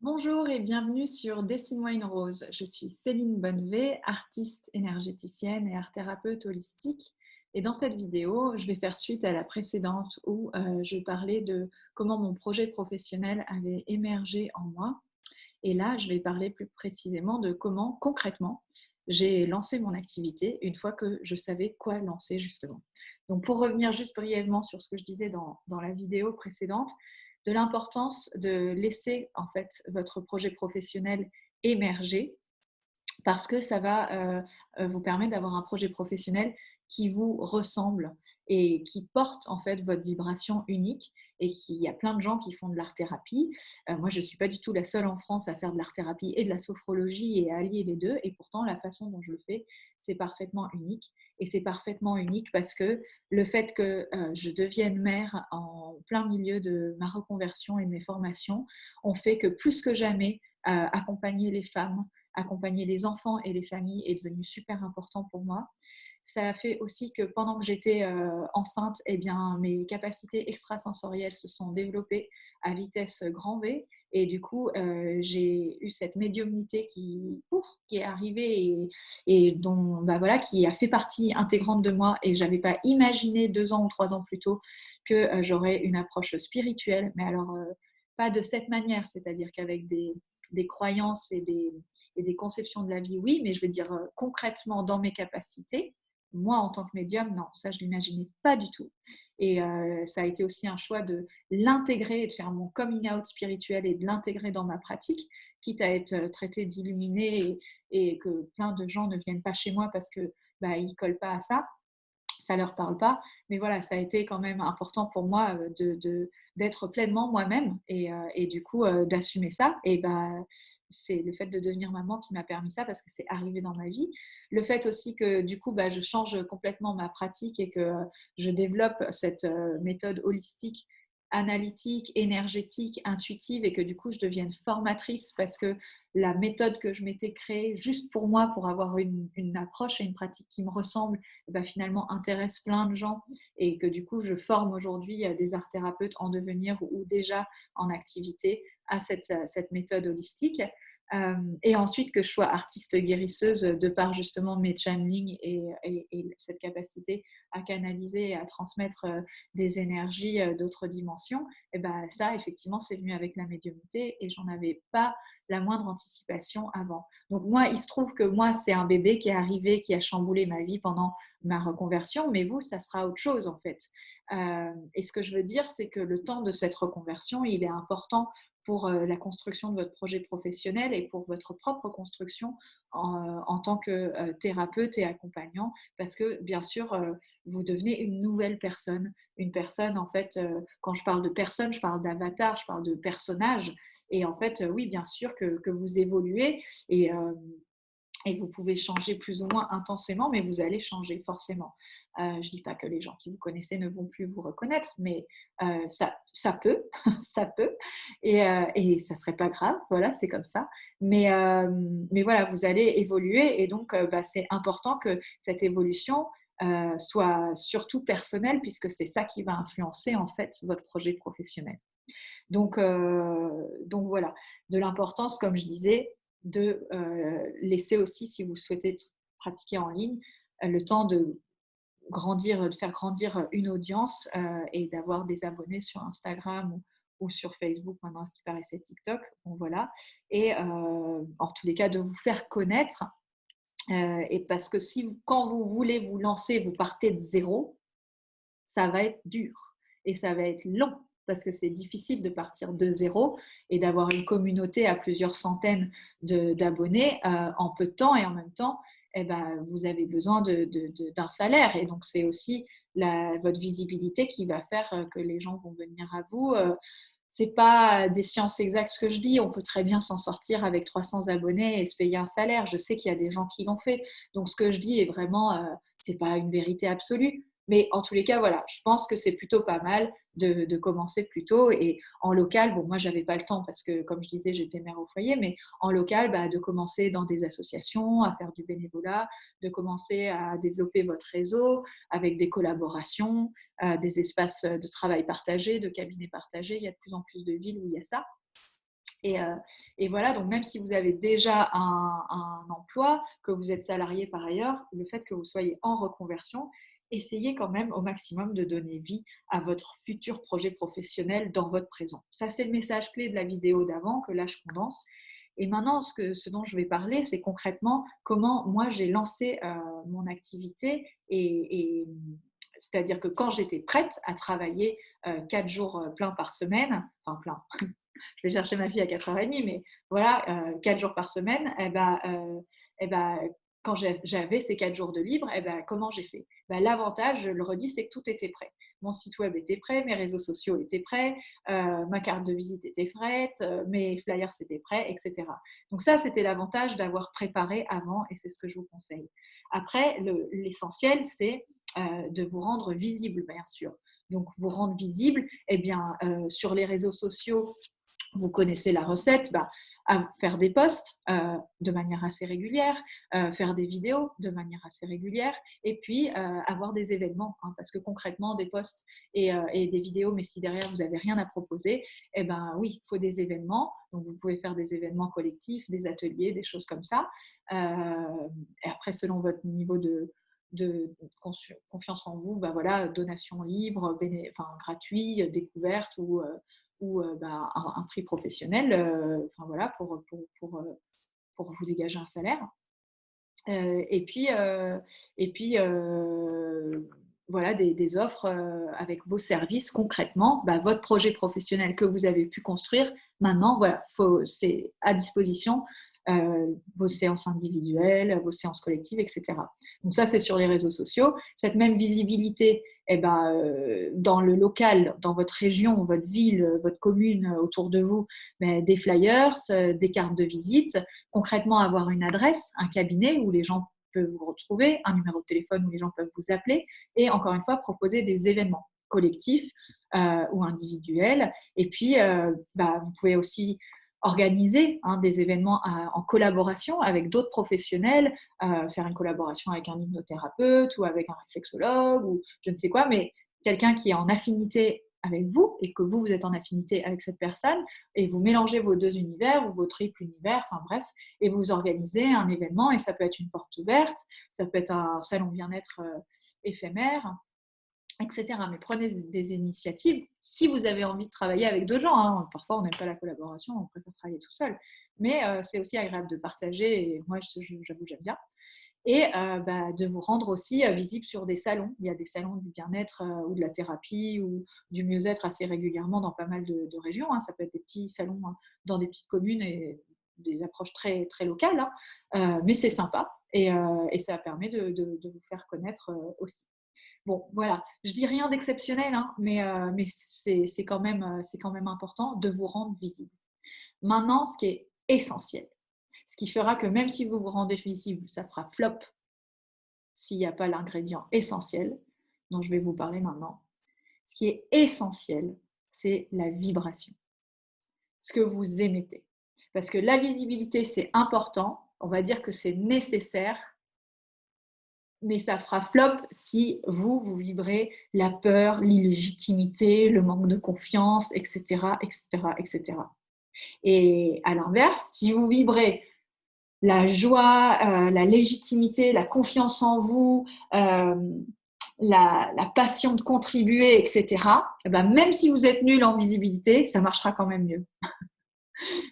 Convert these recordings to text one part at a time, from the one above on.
Bonjour et bienvenue sur Dessine-moi une rose. Je suis Céline Bonnevet, artiste énergéticienne et art-thérapeute holistique. Et dans cette vidéo, je vais faire suite à la précédente où je parlais de comment mon projet professionnel avait émergé en moi. Et là, je vais parler plus précisément de comment, concrètement, j'ai lancé mon activité une fois que je savais quoi lancer justement. Donc pour revenir juste brièvement sur ce que je disais dans la vidéo précédente, de l'importance de laisser en fait votre projet professionnel émerger parce que ça va vous permettre d'avoir un projet professionnel qui vous ressemble et qui porte en fait votre vibration unique et qui, il y a plein de gens qui font de l'art-thérapie. Moi, je ne suis pas du tout la seule en France à faire de l'art-thérapie et de la sophrologie et à allier les deux. Et pourtant, la façon dont je le fais, c'est parfaitement unique. Et c'est parfaitement unique parce que le fait que je devienne mère en plein milieu de ma reconversion et de mes formations, ont fait que plus que jamais, accompagner les femmes, accompagner les enfants et les familles est devenu super important pour moi. Ça a fait aussi que pendant que j'étais enceinte, eh bien, mes capacités extrasensorielles se sont développées à vitesse grand V. Et du coup, j'ai eu cette médiumnité qui est arrivée et dont, bah voilà, qui a fait partie intégrante de moi. Et je n'avais pas imaginé 2 ans ou 3 ans plus tôt que j'aurais une approche spirituelle. Mais alors, pas de cette manière, c'est-à-dire qu'avec des croyances et des conceptions de la vie, oui, mais je veux dire concrètement dans mes capacités, moi en tant que médium, non, ça je ne l'imaginais pas du tout. Et ça a été aussi un choix de l'intégrer et de faire mon coming out spirituel et de l'intégrer dans ma pratique, quitte à être traité d'illuminé et que plein de gens ne viennent pas chez moi parce que bah, ils ne collent pas à ça, ça leur parle pas. Mais voilà, ça a été quand même important pour moi d'être pleinement moi-même et du coup d'assumer ça. Et bah, c'est le fait de devenir maman qui m'a permis ça parce que c'est arrivé dans ma vie. Le fait aussi que du coup, bah, je change complètement ma pratique et que je développe cette méthode holistique analytique, énergétique, intuitive et que du coup je devienne formatrice parce que la méthode que je m'étais créée juste pour moi, pour avoir une approche et une pratique qui me ressemble, bah, finalement intéresse plein de gens et que du coup je forme aujourd'hui des art thérapeutes en devenir ou déjà en activité à cette méthode holistique. Et ensuite que je sois artiste guérisseuse de par justement mes channeling et cette capacité à canaliser et à transmettre des énergies d'autres dimensions, et ben ça effectivement c'est venu avec la médiumnité et j'en avais pas la moindre anticipation avant. Donc moi il se trouve que moi c'est un bébé qui est arrivé, qui a chamboulé ma vie pendant ma reconversion, mais vous ça sera autre chose en fait. Et ce que je veux dire c'est que le temps de cette reconversion il est important pour la construction de votre projet professionnel et pour votre propre construction en tant que thérapeute et accompagnant, parce que bien sûr, vous devenez une personne en fait, quand je parle de personne, je parle d'avatar, je parle de personnage, et en fait, oui, bien sûr que vous évoluez et vous pouvez changer plus ou moins intensément, mais vous allez changer forcément. Je ne dis pas que les gens qui vous connaissaient ne vont plus vous reconnaître, mais ça peut, ça peut, et ça ne serait pas grave, voilà, c'est comme ça. Mais voilà, vous allez évoluer, et donc bah, c'est important que cette évolution soit surtout personnelle, puisque c'est ça qui va influencer en fait votre projet professionnel. Donc voilà, de l'importance, comme je disais, de laisser aussi, si vous souhaitez pratiquer en ligne, le temps de grandir, de faire grandir une audience et d'avoir des abonnés sur Instagram ou sur Facebook, maintenant ce qui paraissait TikTok. Bon, voilà. Et en tous les cas, de vous faire connaître. Et parce que si, quand vous voulez vous lancer, vous partez de zéro, ça va être dur et ça va être long parce que c'est difficile de partir de zéro et d'avoir une communauté à plusieurs centaines d'abonnés en peu de temps, et en même temps, eh ben, vous avez besoin d'un salaire, et donc c'est aussi votre visibilité qui va faire que les gens vont venir à vous. C'est pas des sciences exactes ce que je dis, on peut très bien s'en sortir avec 300 abonnés et se payer un salaire. Je sais qu'il y a des gens qui l'ont fait, donc ce que je dis est vraiment, c'est pas une vérité absolue. Mais en tous les cas, voilà, je pense que c'est plutôt pas mal de commencer plus tôt. Et en local, bon, moi, j'avais pas le temps parce que, comme je disais, j'étais mère au foyer, mais en local, bah, de commencer dans des associations, à faire du bénévolat, de commencer à développer votre réseau avec des collaborations, des espaces de travail partagés, de cabinets partagés. Il y a de plus en plus de villes où il y a ça. Et voilà, donc même si vous avez déjà un emploi, que vous êtes salarié par ailleurs, le fait que vous soyez en reconversion, essayez quand même au maximum de donner vie à votre futur projet professionnel dans votre présent. Ça, c'est le message clé de la vidéo d'avant, que là, je condense. Et maintenant, ce dont je vais parler, c'est concrètement comment moi, j'ai lancé mon activité c'est-à-dire que quand j'étais prête à travailler 4 jours plein par semaine, enfin plein, je vais chercher ma fille à 4h30, mais voilà, 4 jours par semaine, et ben, quand j'avais ces 4 jours de libre, comment j'ai fait? L'avantage, je le redis, c'est que tout était prêt. Mon site web était prêt, mes réseaux sociaux étaient prêts, ma carte de visite était prête, mes flyers étaient prêts, etc. Donc ça, c'était l'avantage d'avoir préparé avant, et c'est ce que je vous conseille. Après, l'essentiel, c'est de vous rendre visible, bien sûr. Donc, vous rendre visible, sur les réseaux sociaux, vous connaissez la recette, à faire des posts de manière assez régulière, faire des vidéos de manière assez régulière, et puis avoir des événements, hein, parce que concrètement, des posts et des vidéos, mais si derrière vous n'avez rien à proposer, oui, il faut des événements. Donc vous pouvez faire des événements collectifs, des ateliers, des choses comme ça. Et après, selon votre niveau de confiance en vous, voilà, donation libre, gratuit, découverte ou un prix professionnel, voilà, pour vous dégager un salaire. Et puis voilà, des offres avec vos services concrètement, votre projet professionnel que vous avez pu construire. Maintenant, voilà, c'est à disposition, vos séances individuelles, vos séances collectives, etc. Donc ça, c'est sur les réseaux sociaux. Cette même visibilité, dans le local, dans votre région, votre ville, votre commune autour de vous, des flyers, des cartes de visite, concrètement avoir une adresse, un cabinet où les gens peuvent vous retrouver, un numéro de téléphone où les gens peuvent vous appeler, et encore une fois, proposer des événements collectifs ou individuels. Et puis, vous pouvez aussi organiser des événements en collaboration avec d'autres professionnels, faire une collaboration avec un hypnothérapeute ou avec un réflexologue ou je ne sais quoi, mais quelqu'un qui est en affinité avec vous et que vous êtes en affinité avec cette personne, et vous mélangez vos deux univers ou vos triples univers, enfin bref, et vous organisez un événement, et ça peut être une porte ouverte, ça peut être un salon bien-être éphémère, etc. Mais prenez des initiatives si vous avez envie de travailler avec d'autres gens, hein. Parfois, on n'aime pas la collaboration, on préfère travailler tout seul. Mais c'est aussi agréable de partager, et moi, j'avoue, j'aime bien. Et de vous rendre aussi visible sur des salons. Il y a des salons du bien-être ou de la thérapie ou du mieux-être assez régulièrement dans pas mal de régions, hein. Ça peut être des petits salons dans des petites communes et des approches très, très locales, hein. Mais c'est sympa, et ça permet de vous faire connaître aussi. Bon, voilà, je dis rien d'exceptionnel, hein, mais c'est quand même important de vous rendre visible. Maintenant, ce qui est essentiel, ce qui fera que même si vous vous rendez visible, ça fera flop s'il n'y a pas l'ingrédient essentiel dont je vais vous parler maintenant. Ce qui est essentiel, c'est la vibration, ce que vous émettez. Parce que la visibilité, c'est important, on va dire que c'est nécessaire, mais ça fera flop si vous vibrez la peur, l'illégitimité, le manque de confiance, etc., etc., etc. Et à l'inverse, si vous vibrez la joie, la légitimité, la confiance en vous, la passion de contribuer, etc., même si vous êtes nul en visibilité, ça marchera quand même mieux.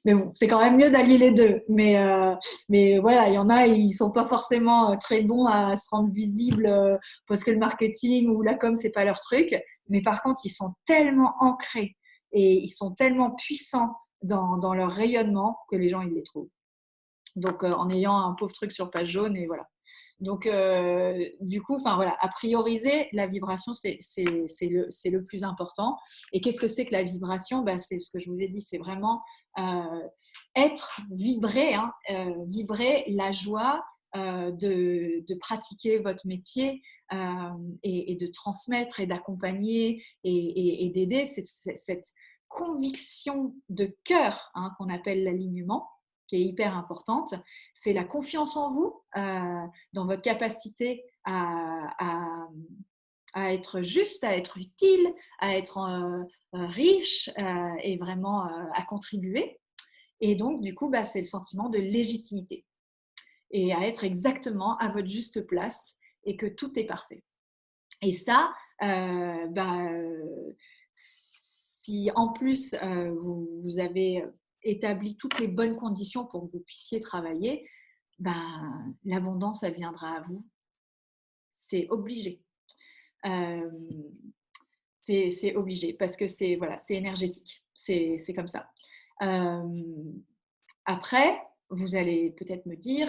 Mais bon, c'est quand même mieux d'allier les deux. Mais voilà, il y en a, ils sont pas forcément très bons à se rendre visibles parce que le marketing ou la com, c'est pas leur truc. Mais par contre, ils sont tellement ancrés et ils sont tellement puissants dans leur rayonnement que les gens, ils les trouvent. Donc, en ayant un pauvre truc sur page jaune, et voilà. Donc, du coup, voilà, à prioriser, la vibration, c'est le plus important. Et qu'est-ce que c'est que la vibration? C'est ce que je vous ai dit, c'est vraiment vibrer, hein, vibrer la joie de pratiquer votre métier et de transmettre et d'accompagner et d'aider cette conviction de cœur, hein, qu'on appelle l'alignement, qui est hyper importante. C'est la confiance en vous, dans votre capacité à être juste, à être utile, à être riche et vraiment à contribuer. Et donc, du coup, c'est le sentiment de légitimité et à être exactement à votre juste place et que tout est parfait. Et ça, si en plus vous avez établi toutes les bonnes conditions pour que vous puissiez travailler, l'abondance, elle viendra à vous. C'est obligé. Euh, c'est obligé parce que c'est voilà, c'est énergétique. C'est comme ça. Après, vous allez peut-être me dire,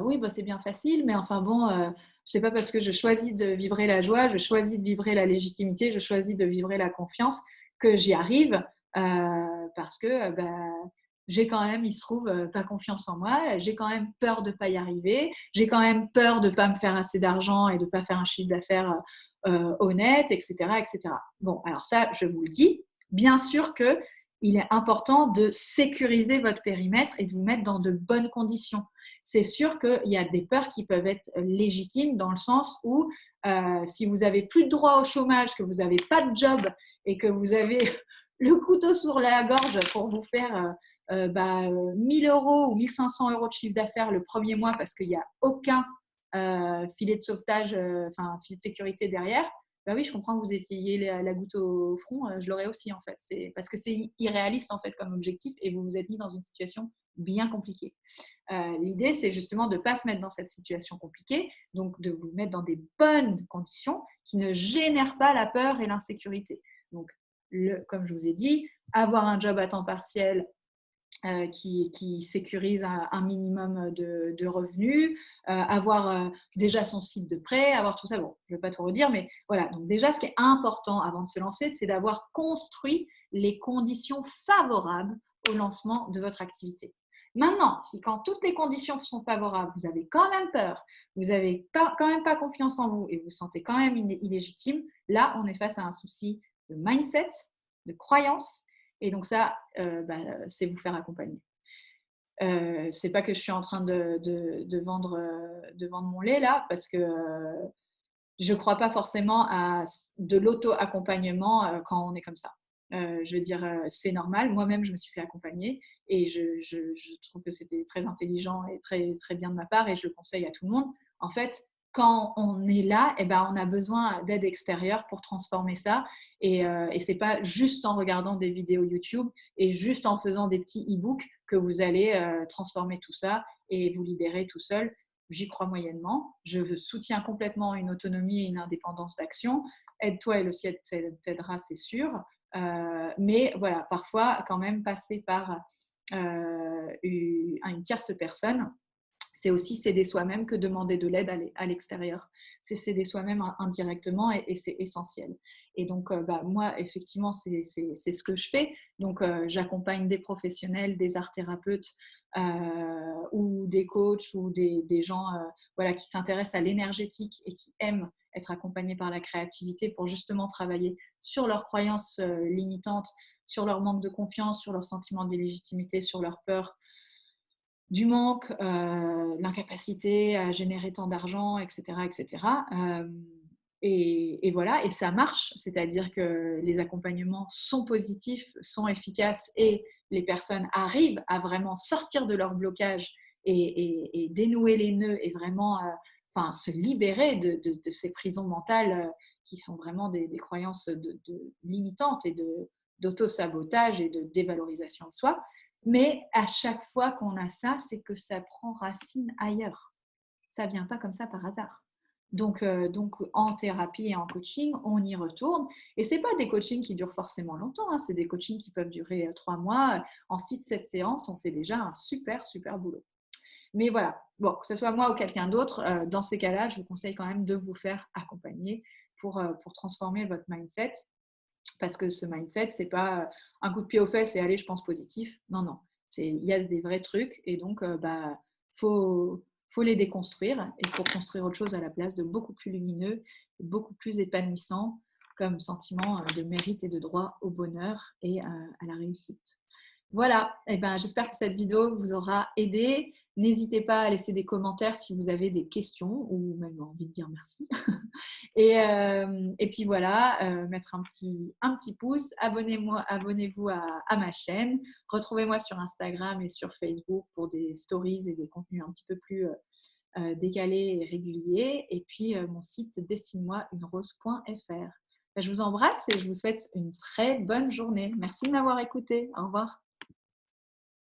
oui, c'est bien facile, mais enfin bon, c'est pas parce que je choisis de vibrer la joie, je choisis de vibrer la légitimité, je choisis de vibrer la confiance que j'y arrive, parce que j'ai quand même, il se trouve, pas confiance en moi, j'ai quand même peur de pas y arriver, j'ai quand même peur de pas me faire assez d'argent et de pas faire un chiffre d'affaires honnête, etc., etc. Bon, alors ça, je vous le dis, bien sûr que il est important de sécuriser votre périmètre et de vous mettre dans de bonnes conditions. C'est sûr qu'il y a des peurs qui peuvent être légitimes dans le sens où si vous n'avez plus de droit au chômage, que vous n'avez pas de job et que vous avez le couteau sur la gorge pour vous faire 1000 euros ou 1500 euros de chiffre d'affaires le premier mois parce qu'il n'y a aucun filet de sauvetage, filet de sécurité derrière, oui, je comprends que vous ayez la goutte au front, je l'aurais aussi en fait. C'est parce que c'est irréaliste en fait comme objectif et vous vous êtes mis dans une situation bien compliquée. L'idée, c'est justement de ne pas se mettre dans cette situation compliquée, donc de vous mettre dans des bonnes conditions qui ne génèrent pas la peur et l'insécurité. Donc, comme je vous ai dit, avoir un job à temps partiel, qui sécurise un minimum de revenus, avoir déjà son site de prêt, avoir tout ça. Bon, je ne vais pas tout redire, mais voilà. Donc déjà, ce qui est important avant de se lancer, c'est d'avoir construit les conditions favorables au lancement de votre activité. Maintenant, si quand toutes les conditions sont favorables, vous avez quand même peur, vous n'avez quand même pas confiance en vous et vous vous sentez quand même illégitime, là, on est face à un souci de mindset, de croyance. Et donc ça, c'est vous faire accompagner. C'est pas que je suis en train de vendre mon lait là, parce que je crois pas forcément à de l'auto-accompagnement quand on est comme ça. Je veux dire, c'est normal. Moi-même, je me suis fait accompagner et je trouve que c'était très intelligent et très, très bien de ma part et je le conseille à tout le monde. En fait, quand on est là, on a besoin d'aide extérieure pour transformer ça. Et c'est pas juste en regardant des vidéos YouTube et juste en faisant des petits e-books que vous allez transformer tout ça et vous libérer tout seul. J'y crois moyennement. Je soutiens complètement une autonomie et une indépendance d'action. Aide-toi et le ciel t'aidera, c'est sûr. Mais voilà, parfois, quand même, passer par une tierce personne, c'est aussi s'aider soi-même que demander de l'aide à l'extérieur. C'est s'aider soi-même indirectement et c'est essentiel. Et donc, moi, effectivement, c'est ce que je fais. Donc, j'accompagne des professionnels, des art thérapeutes ou des coachs ou des gens qui s'intéressent à l'énergétique et qui aiment être accompagnés par la créativité pour justement travailler sur leurs croyances limitantes, sur leur manque de confiance, sur leur sentiment d'illégitimité, sur leur peur du manque, l'incapacité à générer tant d'argent, etc. etc. Et voilà, et ça marche, c'est-à-dire que les accompagnements sont positifs, sont efficaces et les personnes arrivent à vraiment sortir de leur blocage et dénouer les nœuds et vraiment se libérer de ces prisons mentales qui sont vraiment des croyances limitantes et d'auto-sabotage et de dévalorisation de soi. Mais à chaque fois qu'on a ça, c'est que ça prend racine ailleurs. Ça ne vient pas comme ça par hasard. Donc, en thérapie et en coaching, on y retourne. Et ce n'est pas des coachings qui durent forcément longtemps. Hein. C'est des coachings qui peuvent durer 3 mois. En 6-7 séances, on fait déjà un super, super boulot. Mais voilà, bon, que ce soit moi ou quelqu'un d'autre, dans ces cas-là, je vous conseille quand même de vous faire accompagner pour transformer votre mindset. Parce que ce mindset, c'est pas un coup de pied aux fesses et allez, je pense positif. Non, non. Il y a des vrais trucs et donc, faut les déconstruire et pour construire autre chose à la place de beaucoup plus lumineux, beaucoup plus épanouissant comme sentiment de mérite et de droit au bonheur et à la réussite. Voilà, eh ben, j'espère que cette vidéo vous aura aidé. N'hésitez pas à laisser des commentaires si vous avez des questions ou même envie de dire merci. Et puis voilà, mettre un petit pouce, abonnez-vous à ma chaîne, retrouvez-moi sur Instagram et sur Facebook pour des stories et des contenus un petit peu plus décalés et réguliers. Et puis mon site dessine-moi-une-rose.fr. Je vous embrasse et je vous souhaite une très bonne journée. Merci de m'avoir écouté. Au revoir.